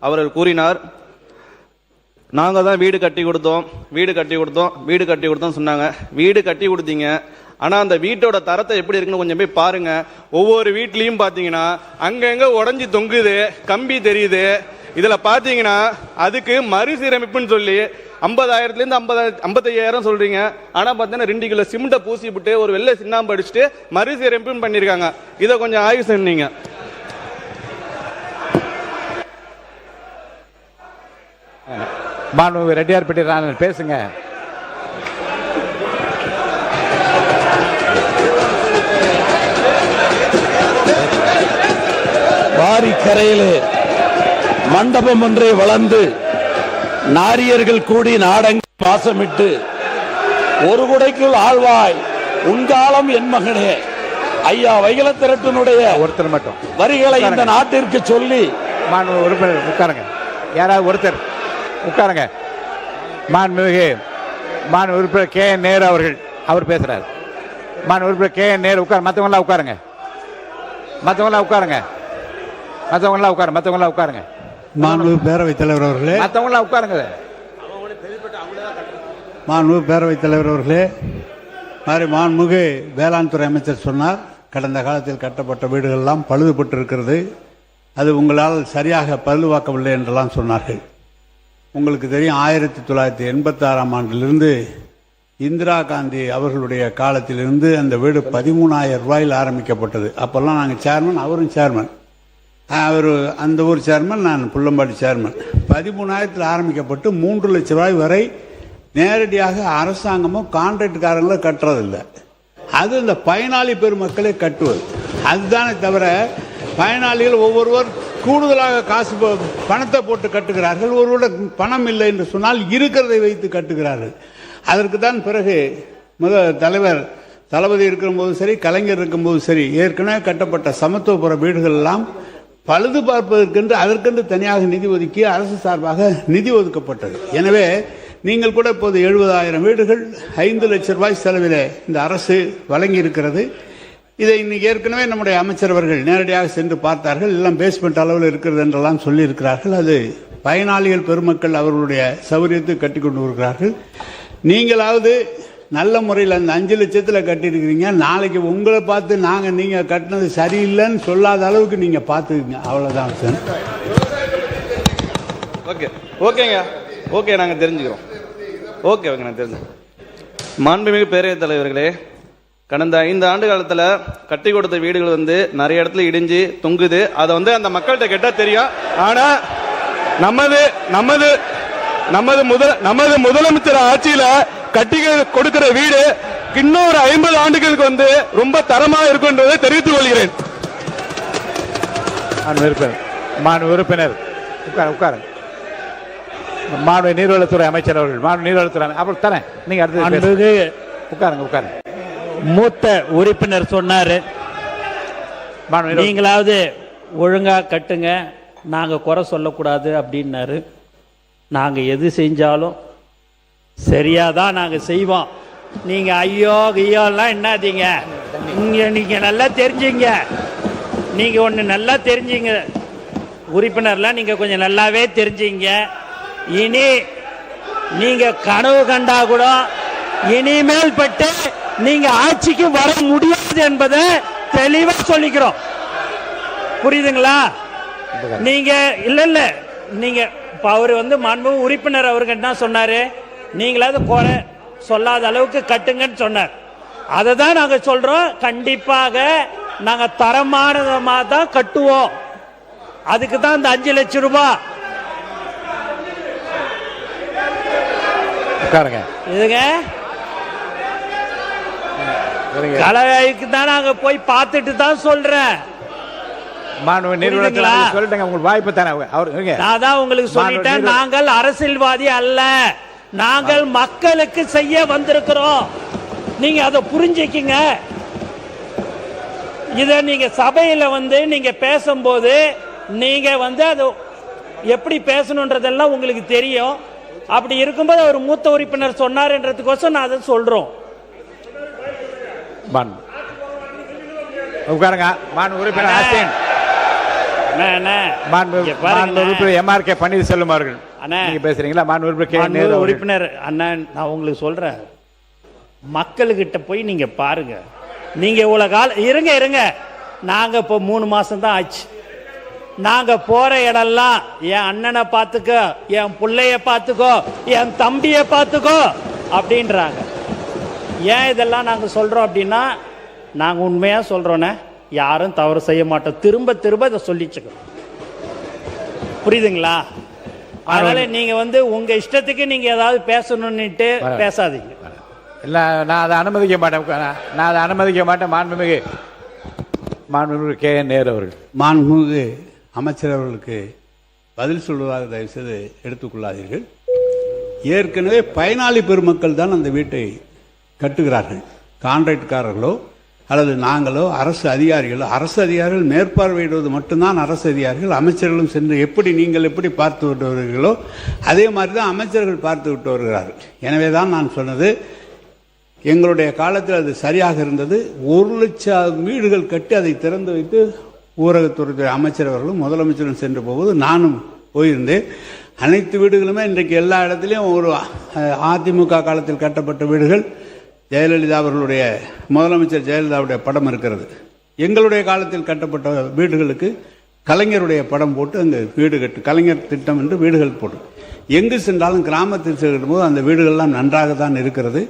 அவர்கள் கூறினார், நாங்கள் தான் வீடு கட்டி கொடுத்தோம் சொன்னாங்க. வீடு கட்டி கொடுத்தீங்க, ஆனால் அந்த வீட்டோட தரத்தை எப்படி இருக்குன்னு கொஞ்சம் போய் பாருங்க. ஒவ்வொரு வீட்லேயும் பார்த்தீங்கன்னா அங்கங்கே உடஞ்சி தொங்குது, கம்பி தெரியுது. இதில் பார்த்தீங்கன்னா அதுக்கு மறுசீரமைப்புன்னு சொல்லி 50,000லேருந்து 55,000 சொல்றீங்க. ஆனால் பார்த்தீங்கன்னா 2 கிலோ சிமெண்ட்டை பூசி விட்டு ஒரு வெள்ளை சின்னாம்பு அடிச்சுட்டு மறுசீரமைப்புன்னு பண்ணியிருக்காங்க. இதை கொஞ்சம் ஆய்வு செஞ்சீங்க. மாண்புமிகு ரெட்டியார்பட்டி ராணன் பேசுங்க. வாரிக்கரையிலே மண்டபம் ஒன்றை வளர்ந்து நாரியர்கள் கூடி நாடங்க வாசமிட்டு ஒரு குடைக்குள் ஆழ்வாய் உன்காலம் என் மகனே ஐயா வைகலத்திரட்டினுடைய ஒருத்தர் மட்டும் வரிகளை இந்த நாட்டிற்கு சொல்லி மாண்புமிகு உறுப்பினர் உட்காருங்க. யாராவது ஒருத்தர் உட்காருங்க. மாண்புமிகு உறுப்பினர் கே என் நேரு அவர் பேசுறாரு. உறுப்பினர் கே என் நேரு உட்காரு. மற்றவங்களாம் உட்காருங்க. மாண்புமிகு பேரவைத் தலைவர் அவர்களே, மற்றவங்களாம் உட்காருங்க. மாண்புமிகு பேரவைத் தலைவர் அவர்களே, மாண்புமிகு வேளாண் துறை அமைச்சர் சொன்னார், கடந்த காலத்தில் கட்டப்பட்ட வீடுகள் எல்லாம் பழுதுபட்டு இருக்கிறது, அது உங்களால் சரியாக பழுதுவாக்கவில்லை என்றெல்லாம் சொன்னார்கள். உங்களுக்கு தெரியும், 1986ஆம் ஆண்டிலிருந்து இந்திரா காந்தி அவர்களுடைய காலத்திலிருந்து அந்த வீடு 13,000 ரூபாயில் ஆரம்பிக்கப்பட்டது. அப்போல்லாம் நாங்கள் சேர்மன், அவரும் சேர்மன், அவர் அந்த ஊர் சேர்மன், நான் புள்ளம்பாடி சேர்மன். 13,000 ஆரம்பிக்கப்பட்டு 3 லட்சம் ரூபாய் வரை நேரடியாக அரசாங்கமும் கான்ட்ராக்டுக்காரங்களோ கட்டுறதில்லை. அது இந்த பயனாளி பெருமக்களே கட்டுவது. அதுதானே தவிர பயனாளிகள் ஒவ்வொருவர் கூடுதலாக காசு பணத்தை போட்டு கட்டுகிறார்கள். ஒருவரோட பணம் இல்லை என்று சொன்னால் இருக்கிறதை வைத்து கட்டுகிறார்கள். அதற்கு தான் பிறகு தலைவர் தளபதி இருக்கும்போது சரி, கலைஞர் இருக்கும்போது சரி, ஏற்கனவே கட்டப்பட்ட சமத்துவபுர வீடுகள் எல்லாம் பழுது பார்ப்பதற்கென்று அதற்கென்று தனியாக நிதி ஒதுக்கி அரசு சார்பாக நிதி ஒதுக்கப்பட்டது. எனவே நீங்கள் கூட இப்போது 70,000 வீடுகள் 5 லட்சம் ரூபாய் செலவில் இந்த அரசு வழங்கி இருக்கிறது. இதை இன்னைக்கு ஏற்கனவே நம்முடைய அமைச்சர் அவர்கள் நேரடியாக சென்று பார்த்தார்கள். எல்லாம் பேஸ்மெண்ட் அளவில் இருக்கிறது என்றெல்லாம் சொல்லி இருக்கிறார்கள். அது பயனாளிகள் பெருமக்கள் அவர்களுடைய சௌகரியத்துக்கு கட்டி கொண்டு வருகிறார்கள். நீங்களாவது நல்ல முறையில் அந்த 5 லட்சத்தில் கட்டியிருக்கிறீங்க. நாளைக்கு உங்களை பார்த்து நீங்கள் கட்டினது சரியில்லைன்னு சொல்லாத அளவுக்கு நீங்கள் பார்த்துக்குங்க. அவ்வளோதான் சார். ஓகே, நாங்கள் தெரிஞ்சுக்கிறோம். நாங்கள் தெரிஞ்சுக்கிறோம். மாண்புமிகு பேரவைத் தலைவர்களே, கடந்த 5 ஆண்டு காலத்தில் கட்டி கொடுத்த வீடுகள் நிறைய இடத்துல இடிஞ்சு தொங்குது. அதை அந்த மக்கள்கிட்ட கேட்டால் தெரியும். ஆனால் நமது முதலமைச்சர் ஆட்சியில கட்டி கொடுக்கிற வீடு இன்னொரு 50 ஆண்டுகளுக்கு ரொம்ப தரமா இருக்குன்றதை தெரிவித்துக் கொள்கிறேன். உறுப்பினர் உட்காரு. மாண்புமிகு நீர்வளத்துறை அமைச்சர் அவர்கள் தானே நீங்க அடுத்து உட்காருங்க. மூத்த உறுப்பினர் சொன்னாரு, நீங்களாவது ஒழுங்கா கட்டுங்க, நாங்க குறை சொல்லக்கூடாது அப்படின்னாரு. நாங்க எது செஞ்சாலும் சரியாதான் நாங்க செய்வோம். நீங்க ஐயோலாம் என்னாதீங்க. நீங்க நல்லா தெரிஞ்சுங்க. நீங்க ஒண்ணு நல்லா தெரிஞ்சுங்க உறுப்பினர்லாம், நீங்க கொஞ்சம் நல்லாவே தெரிஞ்சுங்க. இனி நீங்க கனவு கண்டா கூட இனிமேல் பட்டு நீங்க ஆட்சிக்கு வர முடியாது என்பதை தெளிவா சொல்லிக்கிறோம். புரியுதுங்களா? நீங்க இல்ல நீங்க அவர் மாண்புமிகு உறுப்பினர் அவருக்கு என்ன சொன்னாரு, நீங்களாவது குறை சொல்லாத அளவுக்கு கட்டுங்கன்னு சொன்னார். அதை தான் நாங்க சொல்றோம். கண்டிப்பாக நாங்க தரமானதமா தான் கட்டுவோம். அதுக்கு தான் இந்த 5 லட்சம் ரூபாய். இதுங்க கலவைக்கு தான் நாங்க போய் பார்த்துட்டு தான் சொல்றேன். நான் தான் உங்களுக்கு சொல்லிட்டேன், நாங்கள் அரசியல்வாதி அல்ல, நாங்கள் மக்களுக்கு செய்ய வந்திருக்கிறோம். நீங்க அதை புரிஞ்சுக்கிங்க. இத நீங்க சபையில நீங்க பேசும்போது நீங்க அது எப்படி பேசணுன்றதெல்லாம் உங்களுக்கு தெரியும். அப்படி இருக்கும்போது ஒரு மூத்த உறுப்பினர் சொன்னார்ன்றதுக்கோசம் நான் அதை சொல்றோம். உட்காருங்க. உறுப்பினர் அண்ணா, மாண்பு இங்க பாருங்க உறுப்பினர் எம்ஆர்கே பன்னீர்செல்வம் அவர்கள் அண்ணா. நீங்க பேசுறீங்களா? மாண்பு உறுப்பினர் கே. நேரு மாண்புமிகு அவர்கள். உறுப்பினர் அண்ணா, நான் உங்களுக்கு சொல்றேன், மக்கள்கிட்ட போய் நீங்க பாருங்க. நீங்க இவ்வளவு காலம் இருங்க. நாங்க இப்போ 3 மாசம் தான் ஆச்சு. நாங்க போற இடம்லாம் என் அண்ணனை பார்த்துக்கோ, என் பிள்ளைய பார்த்துக்கோ, என் தம்பிய பார்த்துக்கோ அப்படின்றாங்க. ஏன் இதெல்லாம் நாங்க சொல்றோம் அப்படின்னா, நாங்க உண்மையா சொல்றோன்னே, யாரும் தவறு செய்ய மாட்டோம். திரும்ப திரும்ப இதை சொல்லிச்சுக்கணும். புரியுதுங்களா? அதனால நீங்க உங்க இஷ்டத்துக்கு நீங்க ஏதாவது பேசணும்னுட்டு பேசாதீங்க. இல்ல, நான் அதை அனுமதிக்க மாட்டேன். மாண்புமிகு கே. நேரு அவர்கள். மாண்புமிகு அமைச்சர் அவர்களுக்கு பதில் சொல்வதாக தயவுசெய்து எடுத்துக்கொள்ளாதீர்கள். ஏற்கனவே பயனாளி பெருமக்கள் தான் அந்த வீட்டை கட்டுகிறார்கள். கான்ட்ராக்ட்காரர்களோ அல்லது நாங்களோ அரசு அதிகாரிகள் மேற்பார்வையிடுவது மட்டும்தான் அரசு அதிகாரிகள். அமைச்சர்களும் சென்று நீங்கள் எப்படி பார்த்து விட்டு வருகிறீர்களோ அதே மாதிரி தான் அமைச்சர்கள் பார்த்து விட்டு வருகிறார்கள். எனவே தான் நான் சொன்னது, எங்களுடைய காலத்தில் அது சரியாக இருந்தது. 1 லட்சம் வீடுகள் கட்டி அதை திறந்து வைத்து ஊரகத்துறை அமைச்சர் அவர்களும் முதலமைச்சரும் சென்று போகும்போது நானும் போயிருந்தேன். அனைத்து வீடுகளுமே இன்றைக்கு எல்லா இடத்துலையும் ஒரு அதிமுக காலத்தில் கட்டப்பட்ட வீடுகள், ஜெயலலிதா அவர்களுடைய முதலமைச்சர் ஜெயலலிதாவுடைய படம் இருக்கிறது. எங்களுடைய காலத்தில் கட்டப்பட்ட வீடுகளுக்கு கலைஞருடைய படம் போட்டு அங்கே வீடு கலைஞர் திட்டம் என்று வீடுகள் போட்டு எங்கு சென்றாலும் கிராமத்தில் செல்லும் போது அந்த வீடுகள்லாம் நன்றாக தான் இருக்கிறது.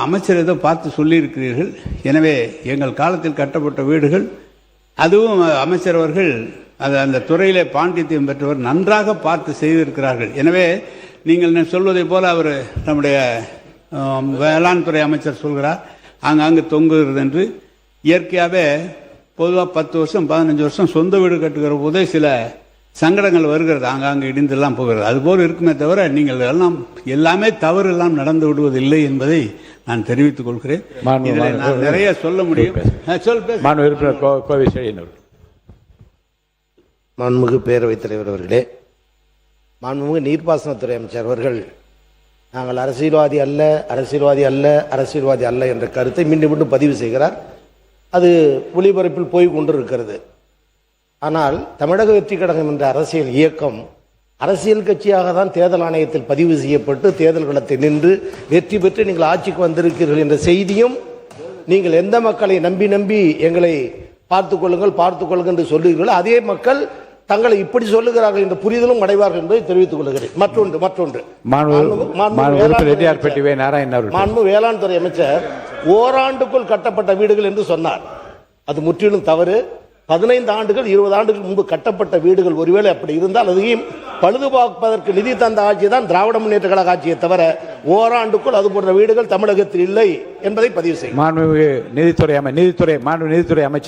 அமைச்சர் ஏதோ பார்த்து சொல்லியிருக்கிறீர்கள். எனவே எங்கள் காலத்தில் கட்டப்பட்ட வீடுகள், அதுவும் அமைச்சர் அவர்கள் அந்த துறையிலே பாண்டித்யம் பெற்றவர், நன்றாக பார்த்து செய்திருக்கிறார்கள். எனவே நீங்கள் சொல்வதை போல அவர் நம்முடைய வேளாண் துறை அமைச்சர் சொல்கிறார் அங்கு தொங்குகிறது என்று. இயற்கையாகவே பொதுவாக 10 வருஷம் 15 வருஷம் சொந்த வீடு கட்டுகிற போதே சில சங்கடங்கள் வருகிறது, அங்கங்கே இடிந்தெல்லாம் போகிறது. அதுபோல் இருக்குமே தவிர நீங்கள் எல்லாமே தவறு எல்லாம் நடந்து விடுவதில்லை என்பதை நான் தெரிவித்துக் கொள்கிறேன். நான் நிறைய சொல்ல முடியும். மாண்புமிகு பேரவைத் தலைவர் அவர்களே, மாண்புமிகு நீர்ப்பாசனத்துறை அமைச்சர் அவர்கள் நாங்கள் அரசியல்வாதி அல்ல என்ற கருத்தை மீண்டும் மீண்டும் பதிவு செய்கிறார். அது ஒளிபரப்பில் போய் கொண்டிருக்கிறது. ஆனால் தமிழக வெற்றி கழகம் என்ற அரசியல் இயக்கம் அரசியல் கட்சியாக தான் தேர்தல் ஆணையத்தில் பதிவு செய்யப்பட்டு தேர்தல் களத்தில் நின்று வெற்றி பெற்று நீங்கள் ஆட்சிக்கு வந்திருக்கிறீர்கள் என்ற செய்தியும், நீங்கள் எந்த மக்களை நம்பி எங்களை பார்த்துக் கொள்ளுங்கள் என்று சொல்லுகிறீர்கள், அதே மக்கள் தங்களை இப்படி சொல்லுகிறார்கள் என்ற புரிதலும் அடைவார்கள் என்பதை தெரிவித்துக் கொள்கிறேன். மற்றொன்று மாண்பு வேளாண் துறை அமைச்சர் ஓராண்டுக்குள் கட்டப்பட்ட வீடுகள் என்று சொன்னார். அது முற்றிலும் தவறு. 15 ஆண்டுகள் 20 ஆண்டுகள் முன்பு கட்டப்பட்ட வீடுகள் ஒருவேளை அப்படி இருந்தால் அதையும் பழுதுபார்ப்பதற்கு நிதி தந்த ஆட்சி தான் திராவிட முன்னேற்ற கழக ஆட்சியை தவிர ஓராண்டுக்குள் அது போன்ற வீடுகள் தமிழகத்தில் இல்லை என்பதை பதிவு செய்யும். மாண்புமிகு நீதித்துறை அமைச்சர்